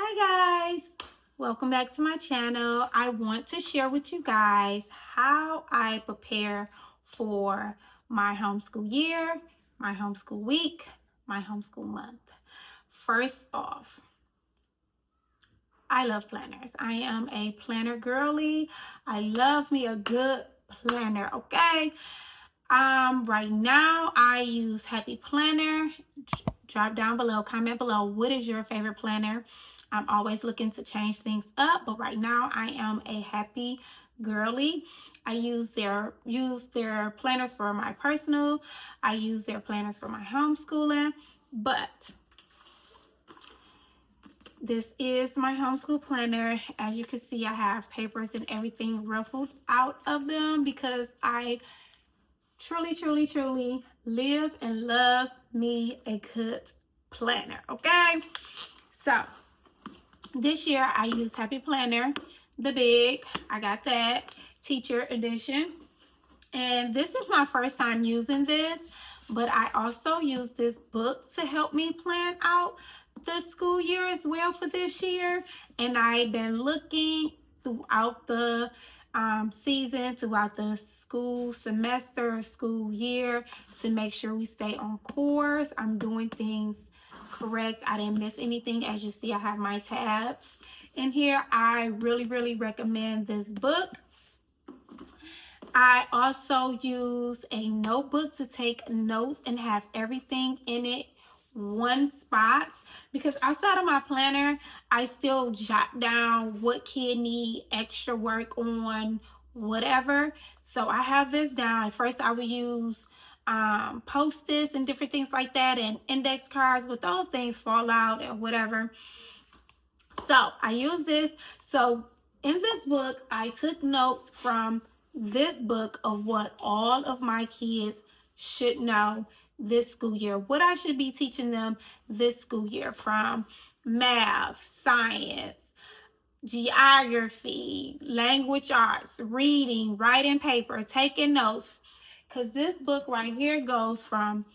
Hi guys, welcome back to my channel. I want to share with you guys how I prepare for my homeschool year, my homeschool week, my homeschool month. First off, I love planners. I am a planner girly. I love me a good planner, okay? Right now I use Happy Planner. Drop down below, comment below, what is your favorite planner? I'm always looking to change things up, but right now I am a Happy girly. I use their planners for my personal. I use their planners for my homeschooling, but this is my homeschool planner. As you can see, I have papers and everything ruffled out of them because I truly live and love me a good planner, okay? So this year I used Happy Planner, the big, I got that, teacher edition. And this is my first time using this, but I also use this book to help me plan out the school year as well for this year. And I've been looking throughout the season, throughout the school semester, school year, to make sure we stay on course. I'm doing things correct. I didn't miss anything. As you see, I have my tabs in here. I really recommend this book. I also use a notebook to take notes and have everything in it one spot, because outside of my planner I still jot down what kid need extra work on, whatever. So I have this down. At first I would use post-its and different things like that and index cards, but those things fall out and whatever. So I use this. So in this book I took notes from this book of what all of my kids should know this school year, what I should be teaching them this school year, from math, science, geography, language arts, reading, writing paper, taking notes. Because this book right here goes from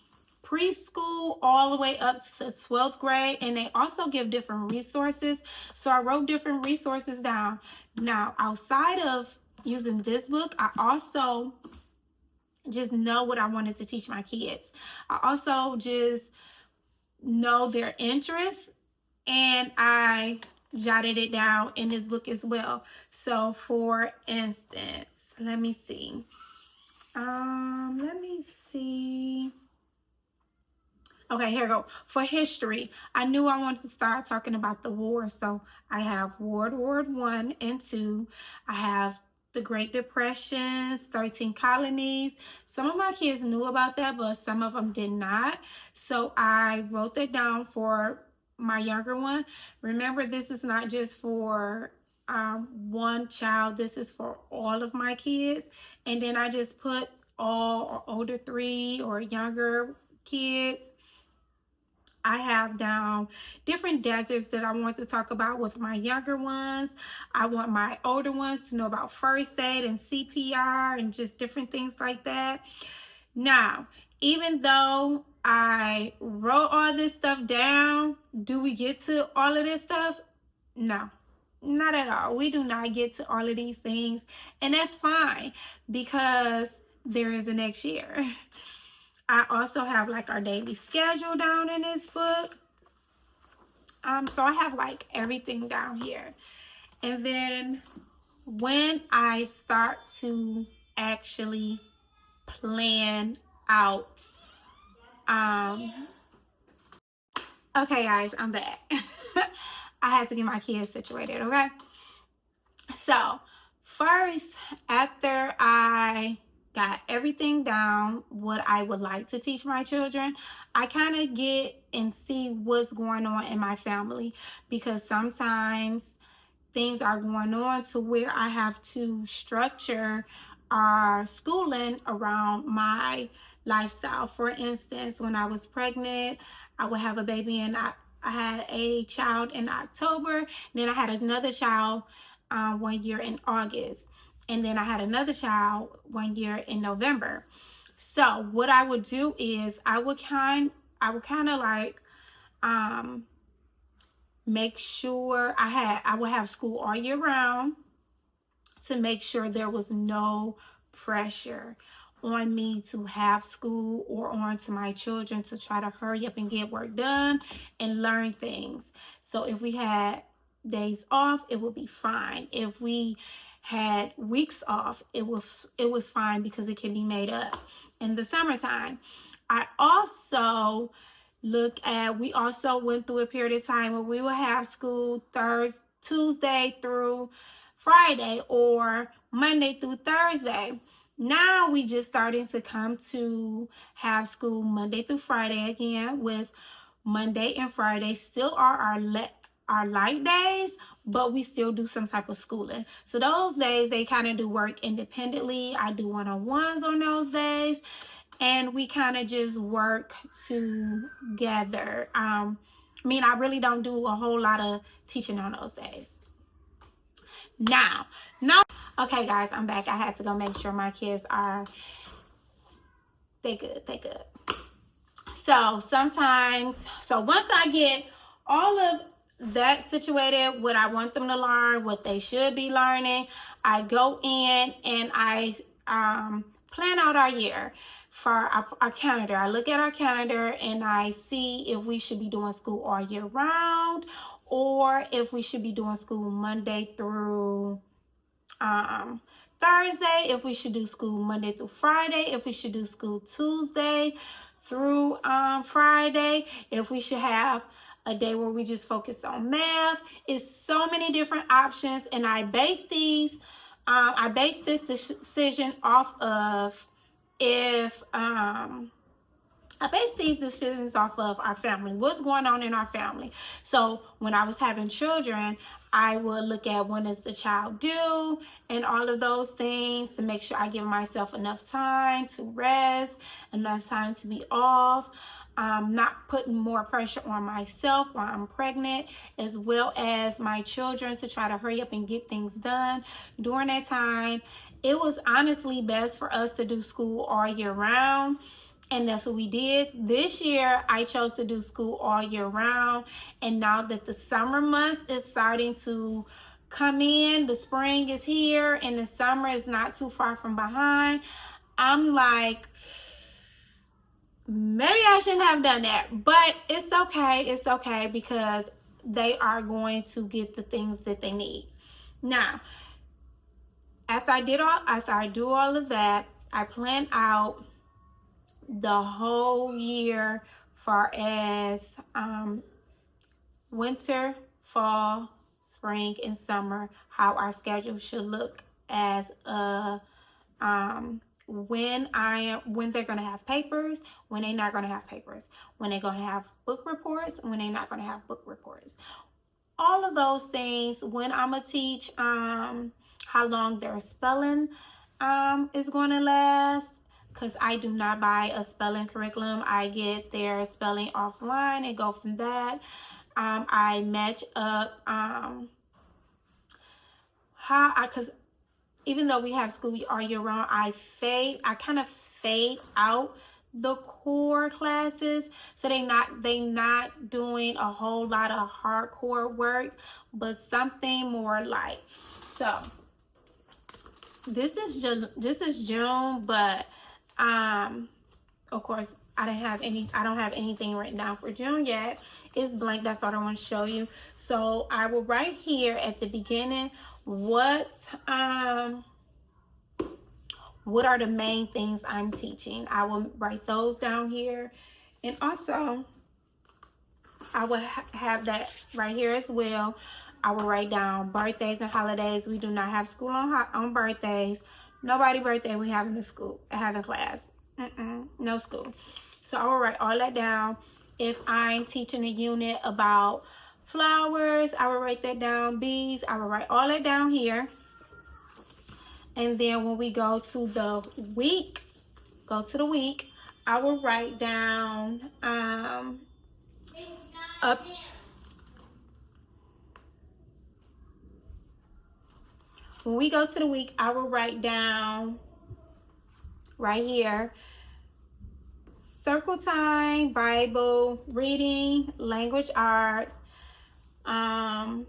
preschool all the way up to the 12th grade, and they also give different resources. So I wrote different resources down. Now, outside of using this book, I also just know what I wanted to teach my kids. I also just know their interests, and I jotted it down in this book as well. So for instance, let me see. Okay, here we go. For history, I knew I wanted to start talking about the war. So I have World War I and II. I have the Great Depressions, 13 colonies. Some of my kids knew about that, but some of them did not. So I wrote that down for my younger one. Remember, this is not just for one child. This is for all of my kids. And then I just put all older 3 or younger kids. I have down different deserts that I want to talk about with my younger ones. I want my older ones to know about first aid and CPR and just different things like that. Now, even though I wrote all this stuff down, do we get to all of this stuff? No, not at all. We do not get to all of these things, and that's fine because there is a next year. I also have like our daily schedule down in this book. So I have like everything down here. And then when I start to actually plan out, okay guys, I'm back. I had to get my kids situated, okay? So first, after I got everything down, what I would like to teach my children, I kind of get and see what's going on in my family, because sometimes things are going on to where I have to structure our schooling around my lifestyle. For instance, when I was pregnant, I would have a baby, and I had a child in October, and then I had another child 1 year in August, and then I had another child 1 year in November. So what I would do is I would kind of like make sure I would have school all year round to make sure there was no pressure on me to have school or on to my children to try to hurry up and get work done and learn things. So if we had days off, it would be fine. If we had weeks off, it was fine because it can be made up. In the summertime, I also we also went through a period of time where we would have school Tuesday through Friday or Monday through Thursday. Now we just starting to come to have school Monday through Friday again, with Monday and Friday still are our light days, but we still do some type of schooling. So those days they kind of do work independently. I do one-on-ones on those days, and we kind of just work together. I really don't do a whole lot of teaching on those days. Now, no. Okay, guys, I'm back. I had to go make sure my kids they good. So once I get all of that situated, what I want them to learn, what they should be learning, I go in and I plan out our year for our calendar. I look at our calendar and I see if we should be doing school all year round or if we should be doing school Monday through Thursday, if we should do school Monday through Friday, if we should do school Tuesday through Friday, if we should have a day where we just focus on math. It's so many different options, and I base this decision off of I base these decisions off of our family, what's going on in our family. So when I was having children, I would look at when is the child due and all of those things to make sure I give myself enough time to rest, enough time to be off, not putting more pressure on myself while I'm pregnant, as well as my children to try to hurry up and get things done during that time. It was honestly best for us to do school all year round. And that's what we did. This year, I chose to do school all year round. And now that the summer months is starting to come in, the spring is here, and the summer is not too far from behind, I'm like, maybe I shouldn't have done that. But it's okay. It's okay because they are going to get the things that they need. Now, after I do all of that, I plan out the whole year far as winter, fall, spring, and summer, how our schedule should look as when they're gonna have papers, when they're not gonna have papers, when they're gonna have book reports, when they're not gonna have book reports. All of those things, when I'm gonna teach, how long their spelling is gonna last, because I do not buy a spelling curriculum. I get their spelling offline and go from that. I match up because even though we have school all year round, I kind of fade out the core classes, so they not doing a whole lot of hardcore work, but something more light. So this is June, but of course I don't have anything written down for June yet. It's blank. That's all I want to show you. So I will write here at the beginning what are the main things I'm teaching. I will write those down here, and also I will have that right here as well. I will write down birthdays and holidays. We do not have school on birthdays. Nobody birthday we having class. No school. So I will write all that down. If I'm teaching a unit about flowers, I will write that down. Bees, I will write all that down here. And then when we go to the week, I will write down when we go to the week, I will write down right here: circle time, Bible, reading, language arts, vocab,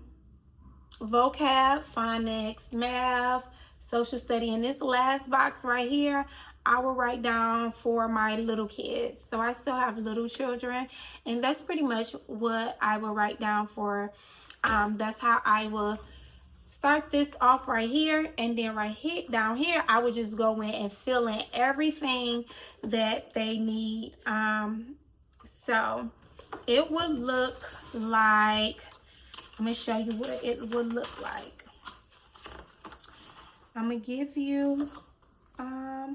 phonics, math, social study. In this last box right here, I will write down for my little kids. So I still have little children, and that's pretty much what I will write down for. That's how I will start this off right here, and then right here down here I would just go in and fill in everything that they need. So it would look like, I'm gonna show you what it would look like. I'm gonna give you a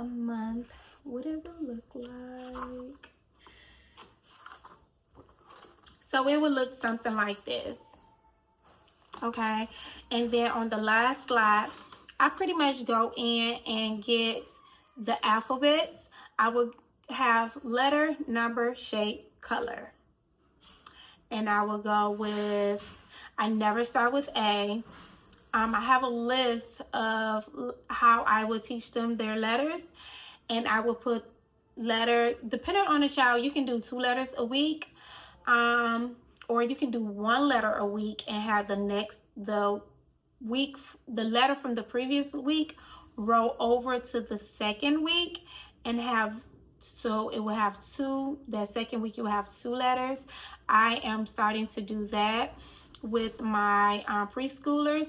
month, what it would look like. So it would look something like this. Okay, and then on the last slide, I pretty much go in and get the alphabets. I would have letter, number, shape, color. And I will go with, I never start with A. I have a list of how I will teach them their letters, and I will put letter, depending on the child, you can do 2 letters a week. Or you can do 1 letter a week and have the letter from the previous week roll over to the second week and have, so it will have 2, that second week you will have 2 letters. I am starting to do that with my preschoolers,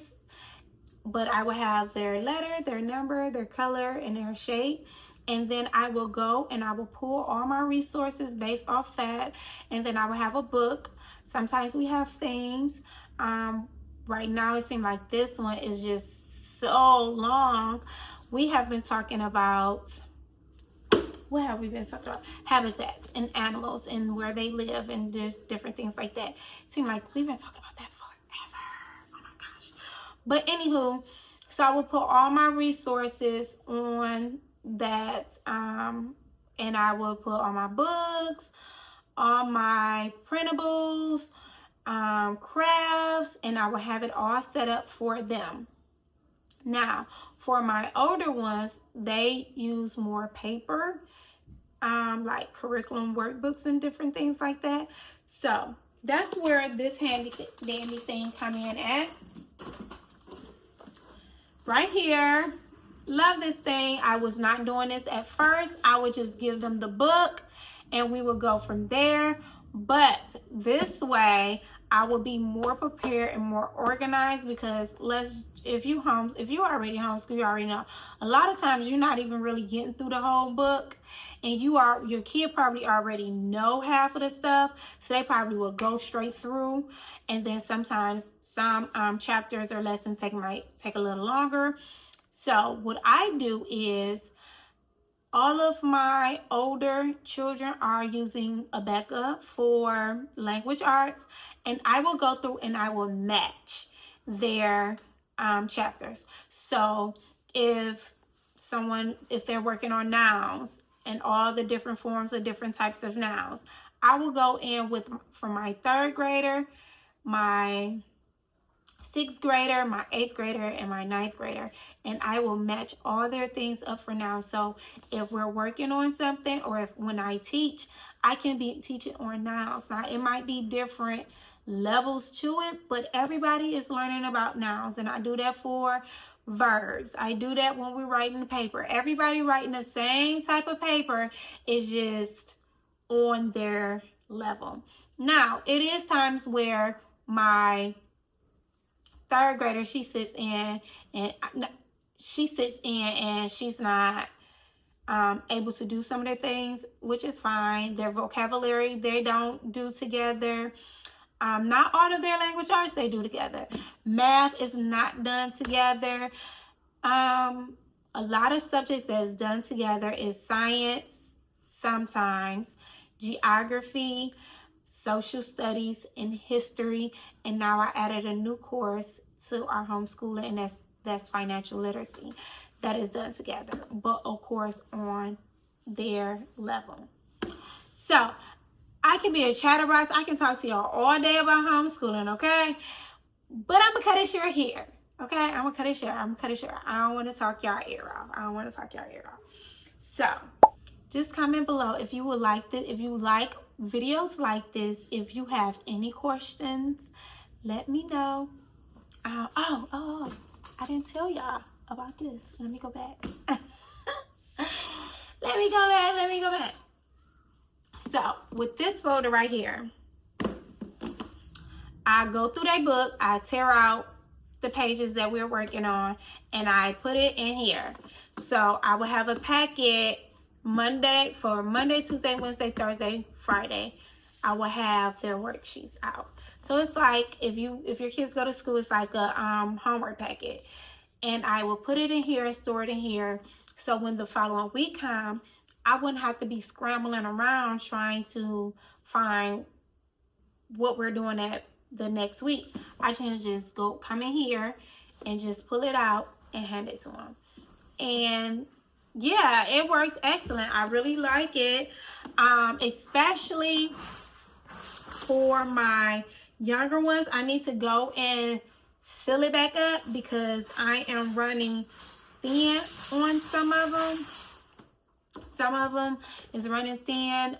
but I will have their letter, their number, their color, and their shape. And then I will go and I will pull all my resources based off that. And then I will have a book. Sometimes we have things. Right now it seems like this one is just so long. We have been talking about, what have we been talking about? Habitats and animals and where they live and just different things like that. It seems like we've been talking about that forever. Oh my gosh. But anywho, so I will put all my resources on that, and I will put all my books, all my printables, crafts, and I will have it all set up for them. Now, for my older ones, they use more paper, like curriculum workbooks and different things like that. So that's where this handy dandy thing come in at. Right here. Love this thing. I was not doing this at first. I would just give them the book and we would go from there. But this way, I will be more prepared and more organized, because if you already homeschool, you already know. A lot of times you're not even really getting through the whole book, and your kid probably already know half of the stuff, so they probably will go straight through. And then sometimes some chapters or lessons might take a little longer. So what I do is, all of my older children are using a backup for language arts, and I will go through and I will match their chapters. So if they're working on nouns and all the different forms of different types of nouns, I will go in for my 3rd grader, my 6th grader, my 8th grader, and my 9th grader, and I will match all their things up for now. So if we're working on something, or when I teach, I can be teaching on nouns. Now it might be different levels to it, but everybody is learning about nouns, and I do that for verbs. I do that when we're writing the paper. Everybody writing the same type of paper, is just on their level. Now it is times where my 3rd grader, she sits in and she's not able to do some of their things, which is fine. Their vocabulary, they don't do together. Not all of their language arts they do together. Math is not done together. A lot of subjects that is done together is science, sometimes geography, social studies, and history. And now I added a new course to our homeschooling, and that's financial literacy. That is done together, but of course on their level. So I can be a chatterbox. I can talk to y'all all day about homeschooling, okay? But I'm gonna cut it short here, okay? I'm gonna cut it short. I don't want to talk y'all ear off. So just comment below if you would like this, if you like videos like this, if you have any questions let me know. Oh, I didn't tell y'all about this. Let me go back. Let me go back. So, with this folder right here, I go through that book, I tear out the pages that we're working on, and I put it in here. So, I will have a packet for Monday, Tuesday, Wednesday, Thursday, Friday. I will have their worksheets out. So it's like if your kids go to school, it's like a homework packet. And I will put it in here and store it in here. So when the following week comes, I wouldn't have to be scrambling around trying to find what we're doing at the next week. I can just come in here and just pull it out and hand it to them. And yeah, it works excellent. I really like it, especially for my younger ones. I need to go and fill it back up because I am running thin on some of them. Some of them is running thin.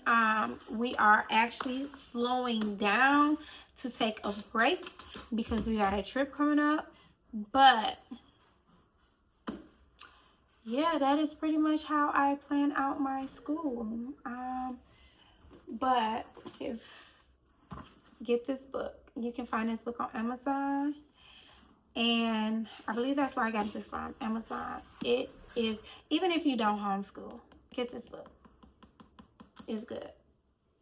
We are actually slowing down to take a break because we got a trip coming up. But yeah, that is pretty much how I plan out my school. But get this book. You can find this book on Amazon. And I believe that's where I got this from, Amazon. It is, even if you don't homeschool, get this book. It's good.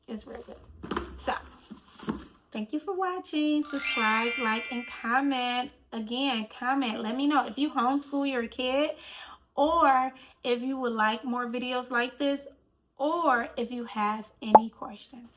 It's real good. So, thank you for watching. Subscribe, like, and comment. Again, comment. Let me know if you homeschool your kid, or if you would like more videos like this, or if you have any questions.